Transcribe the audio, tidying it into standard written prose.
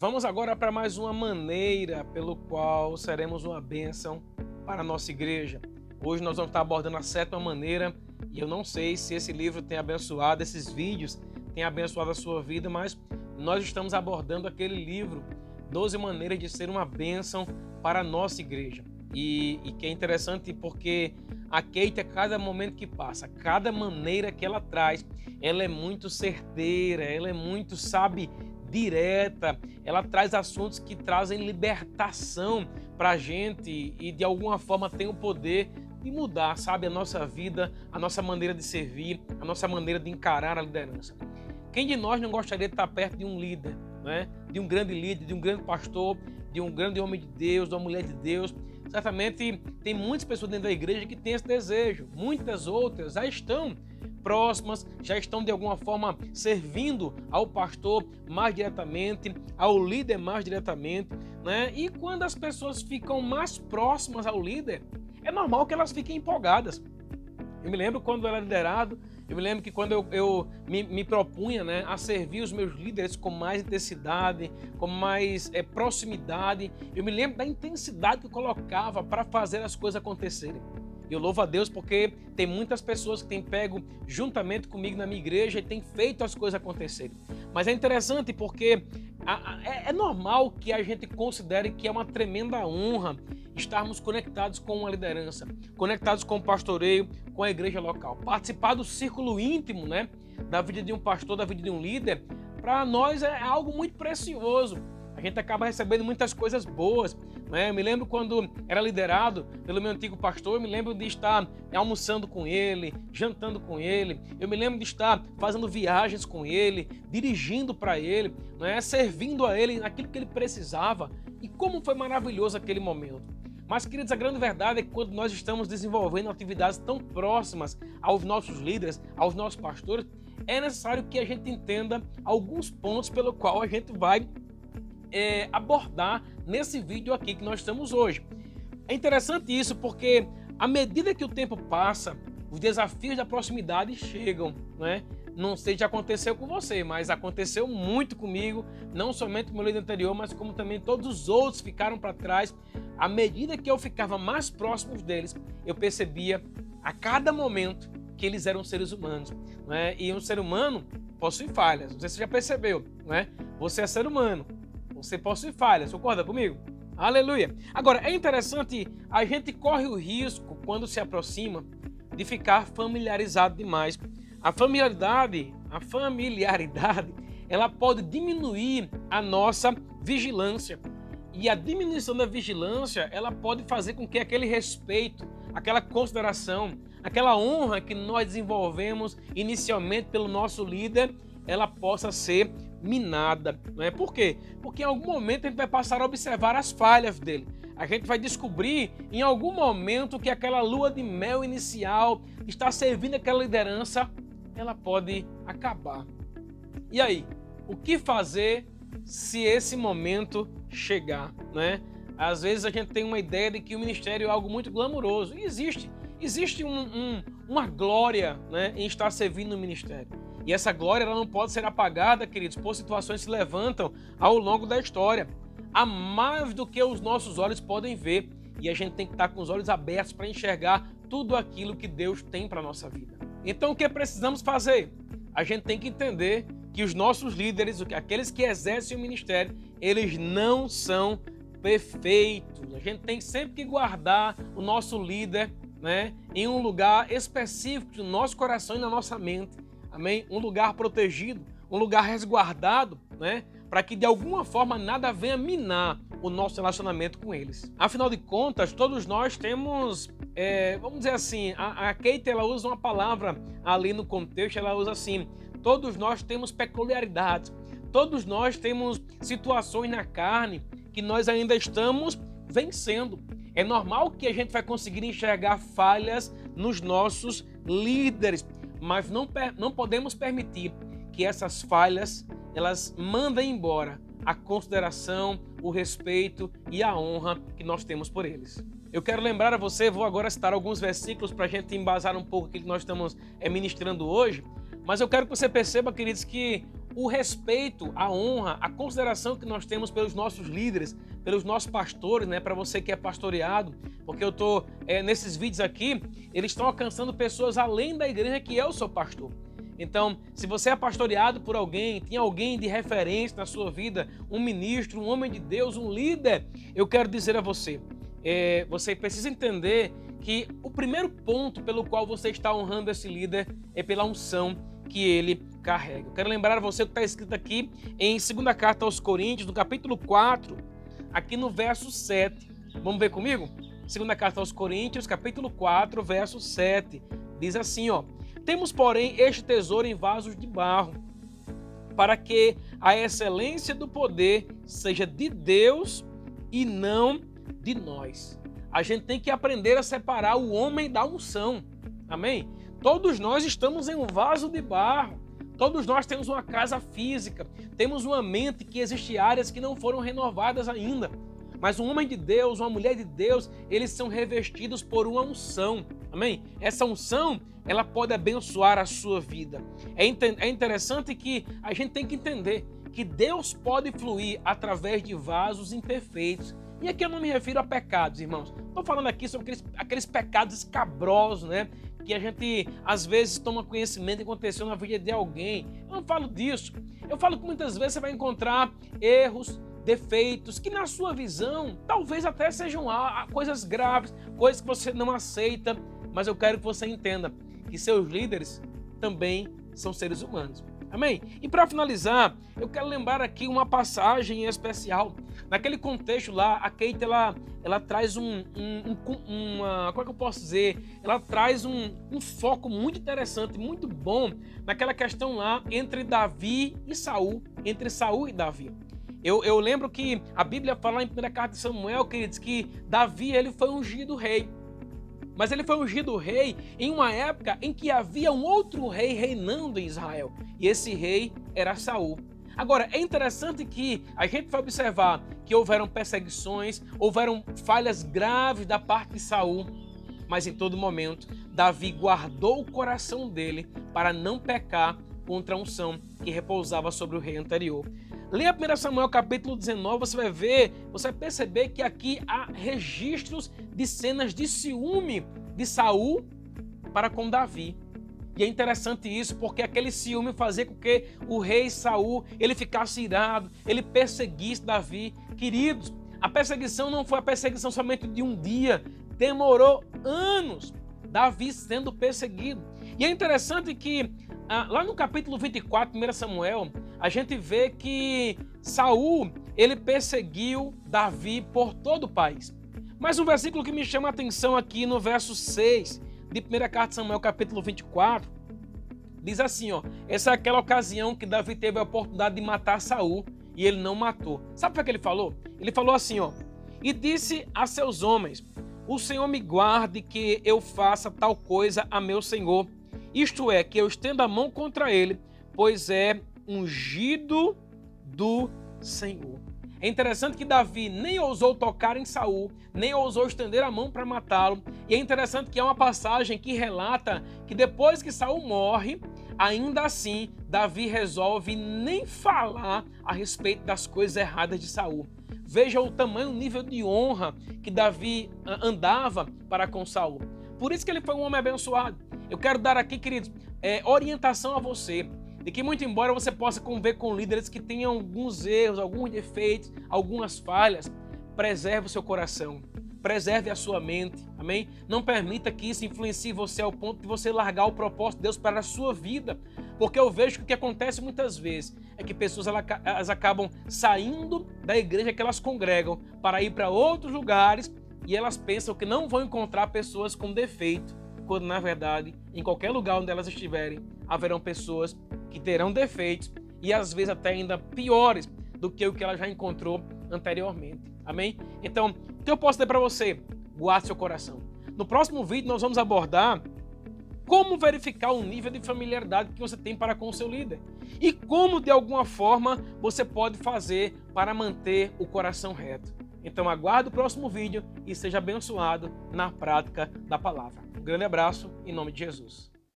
Vamos agora para mais uma maneira pelo qual seremos uma bênção para a nossa igreja. Hoje nós vamos estar abordando a sétima maneira e eu não sei se esse livro tem abençoado, esses vídeos têm abençoado a sua vida, mas nós estamos abordando aquele livro, 12 maneiras de ser uma bênção para a nossa igreja. E que é interessante porque a Kate, a cada momento que passa, cada maneira que ela traz, ela é muito certeira, ela é muito, direta, ela traz assuntos que trazem libertação para a gente e de alguma forma tem o poder de mudar, a nossa vida, a nossa maneira de servir, a nossa maneira de encarar a liderança. Quem de nós não gostaria de estar perto de um líder, né? De um grande líder, de um grande pastor, de um grande homem de Deus, de uma mulher de Deus? Certamente tem muitas pessoas dentro da igreja que têm esse desejo, muitas outras já estão próximas, já estão de alguma forma servindo ao pastor mais diretamente, ao líder mais diretamente, né? E quando as pessoas ficam mais próximas ao líder, é normal que elas fiquem empolgadas. Eu me lembro quando eu era liderado, eu me lembro que quando eu me propunha, né, a servir os meus líderes com mais intensidade, com mais proximidade, eu me lembro da intensidade que eu colocava para fazer as coisas acontecerem. Eu louvo a Deus porque tem muitas pessoas que têm pego juntamente comigo na minha igreja e têm feito as coisas acontecerem. Mas é interessante porque é normal que a gente considere que é uma tremenda honra estarmos conectados com uma liderança, conectados com o pastoreio, com a igreja local. Participar do círculo íntimo, né, da vida de um pastor, da vida de um líder, para nós é algo muito precioso. A gente acaba recebendo muitas coisas boas, né? Eu me lembro quando era liderado pelo meu antigo pastor, eu me lembro de estar almoçando com ele, jantando com ele, eu me lembro de estar fazendo viagens com ele, dirigindo para ele, né? Servindo a ele naquilo que ele precisava. E como foi maravilhoso aquele momento. Mas, queridos, a grande verdade é que quando nós estamos desenvolvendo atividades tão próximas aos nossos líderes, aos nossos pastores, é necessário que a gente entenda alguns pontos pelo qual a gente vai abordar nesse vídeo aqui que nós estamos hoje. É interessante isso porque à medida que o tempo passa, os desafios da proximidade chegam, né? Não sei se aconteceu com você, mas aconteceu muito comigo, não somente o meu líder anterior, mas como também todos os outros ficaram para trás. À medida que eu ficava mais próximo deles, eu percebia a cada momento que eles eram seres humanos, né? E um ser humano possui falhas, não sei se você já percebeu, né? Você é ser humano, você possui falhas, concorda comigo? Aleluia! Agora, é interessante, a gente corre o risco, quando se aproxima, de ficar familiarizado demais. A familiaridade, ela pode diminuir a nossa vigilância. E a diminuição da vigilância, ela pode fazer com que aquele respeito, aquela consideração, aquela honra que nós desenvolvemos inicialmente pelo nosso líder, ela possa ser minada, não é? Por quê? Porque em algum momento a gente vai passar a observar as falhas dele. A gente vai descobrir em algum momento que aquela lua de mel inicial está servindo aquela liderança, ela pode acabar. E aí, o que fazer se esse momento chegar, né? Às vezes a gente tem uma ideia de que o ministério é algo muito glamuroso. E existe uma glória, né, em estar servindo no ministério. E essa glória ela não pode ser apagada, queridos, por situações que se levantam ao longo da história. Há mais do que os nossos olhos podem ver. E a gente tem que estar com os olhos abertos para enxergar tudo aquilo que Deus tem para a nossa vida. Então o que precisamos fazer? A gente tem que entender que os nossos líderes, aqueles que exercem o ministério, eles não são perfeitos. A gente tem sempre que guardar o nosso líder, né, em um lugar específico do nosso coração e na nossa mente. Amém? Um lugar protegido, um lugar resguardado, né? Para que de alguma forma nada venha minar o nosso relacionamento com eles. Afinal de contas, todos nós temos, vamos dizer assim, a Kate ela usa uma palavra ali no contexto, ela usa assim, todos nós temos peculiaridades, todos nós temos situações na carne que nós ainda estamos vencendo. É normal que a gente vai conseguir enxergar falhas nos nossos líderes, mas não podemos permitir que essas falhas elas mandem embora a consideração, o respeito e a honra que nós temos por eles. Eu quero lembrar a você, vou agora citar alguns versículos para a gente embasar um pouco o que nós estamos ministrando hoje, mas eu quero que você perceba, queridos, que o respeito, a honra, a consideração que nós temos pelos nossos líderes, pelos nossos pastores, né? Para você que é pastoreado, porque eu estou nesses vídeos aqui, eles estão alcançando pessoas além da igreja que eu sou pastor. Então, se você é pastoreado por alguém, tem alguém de referência na sua vida, um ministro, um homem de Deus, um líder, eu quero dizer a você, você precisa entender que o primeiro ponto pelo qual você está honrando esse líder é pela unção que ele carrega. Eu quero lembrar a você o que está escrito aqui em 2ª Carta aos Coríntios, no capítulo 4, aqui no verso 7. Vamos ver comigo? 2ª Carta aos Coríntios, capítulo 4, verso 7. Diz assim, ó: temos, porém, este tesouro em vasos de barro, para que a excelência do poder seja de Deus e não de nós. A gente tem que aprender a separar o homem da unção. Amém? Todos nós estamos em um vaso de barro. Todos nós temos uma casa física. Temos uma mente que existe áreas que não foram renovadas ainda. Mas um homem de Deus, uma mulher de Deus, eles são revestidos por uma unção. Amém? Essa unção, ela pode abençoar a sua vida. É interessante que a gente tem que entender que Deus pode fluir através de vasos imperfeitos. E aqui eu não me refiro a pecados, irmãos. Estou falando aqui sobre aqueles pecados escabrosos, né? Que a gente, às vezes, toma conhecimento que aconteceu na vida de alguém. Eu não falo disso. Eu falo que muitas vezes você vai encontrar erros, defeitos, que na sua visão, talvez até sejam coisas graves, coisas que você não aceita. Mas eu quero que você entenda que seus líderes também são seres humanos. Amém? E para finalizar, eu quero lembrar aqui uma passagem especial. Naquele contexto lá, a Kate, ela traz como é que eu posso dizer? Ela traz um foco muito interessante, muito bom, naquela questão lá entre Davi e Saul, entre Saul e Davi. Eu lembro que a Bíblia fala em 1ª Carta de Samuel, queridos, que Davi, ele foi ungido rei. Mas ele foi ungido rei em uma época em que havia um outro rei reinando em Israel. E esse rei era Saul. Agora, é interessante que a gente vai observar que houveram perseguições, houveram falhas graves da parte de Saul. Mas em todo momento, Davi guardou o coração dele para não pecar contra a unção que repousava sobre o rei anterior. Leia 1 Samuel capítulo 19, você vai perceber que aqui há registros de cenas de ciúme de Saul para com Davi. E é interessante isso, porque aquele ciúme fazia com que o rei Saul, ele ficasse irado, ele perseguisse Davi. Queridos, a perseguição não foi a perseguição somente de um dia, demorou anos, Davi sendo perseguido. E é interessante que lá no capítulo 24, 1 Samuel, a gente vê que Saul, ele perseguiu Davi por todo o país. Mas um versículo que me chama a atenção aqui no verso 6 de 1 Carta de Samuel, capítulo 24, diz assim, ó: essa é aquela ocasião que Davi teve a oportunidade de matar Saul e ele não matou. Sabe o que ele falou? Ele falou assim, ó: e disse a seus homens: o Senhor me guarde que eu faça tal coisa a meu senhor. Isto é, que eu estenda a mão contra ele, pois é ungido do Senhor. É interessante que Davi nem ousou tocar em Saul, nem ousou estender a mão para matá-lo. E é interessante que há uma passagem que relata que depois que Saul morre, ainda assim, Davi resolve nem falar a respeito das coisas erradas de Saul. Veja o tamanho, o nível de honra que Davi andava para com Saul. Por isso que ele foi um homem abençoado. Eu quero dar aqui, queridos, orientação a você, de que muito embora você possa conviver com líderes que tenham alguns erros, alguns defeitos, algumas falhas, preserve o seu coração, preserve a sua mente, amém? Não permita que isso influencie você ao ponto de você largar o propósito de Deus para a sua vida, porque eu vejo que o que acontece muitas vezes é que pessoas elas acabam saindo da igreja que elas congregam para ir para outros lugares e elas pensam que não vão encontrar pessoas com defeito, quando na verdade, em qualquer lugar onde elas estiverem, haverão pessoas que terão defeitos e às vezes até ainda piores do que o que ela já encontrou anteriormente. Amém? Então, o que eu posso dizer para você? Guarde seu coração. No próximo vídeo nós vamos abordar como verificar o nível de familiaridade que você tem para com o seu líder e como de alguma forma você pode fazer para manter o coração reto. Então aguarde o próximo vídeo e seja abençoado na prática da palavra. Um grande abraço em nome de Jesus.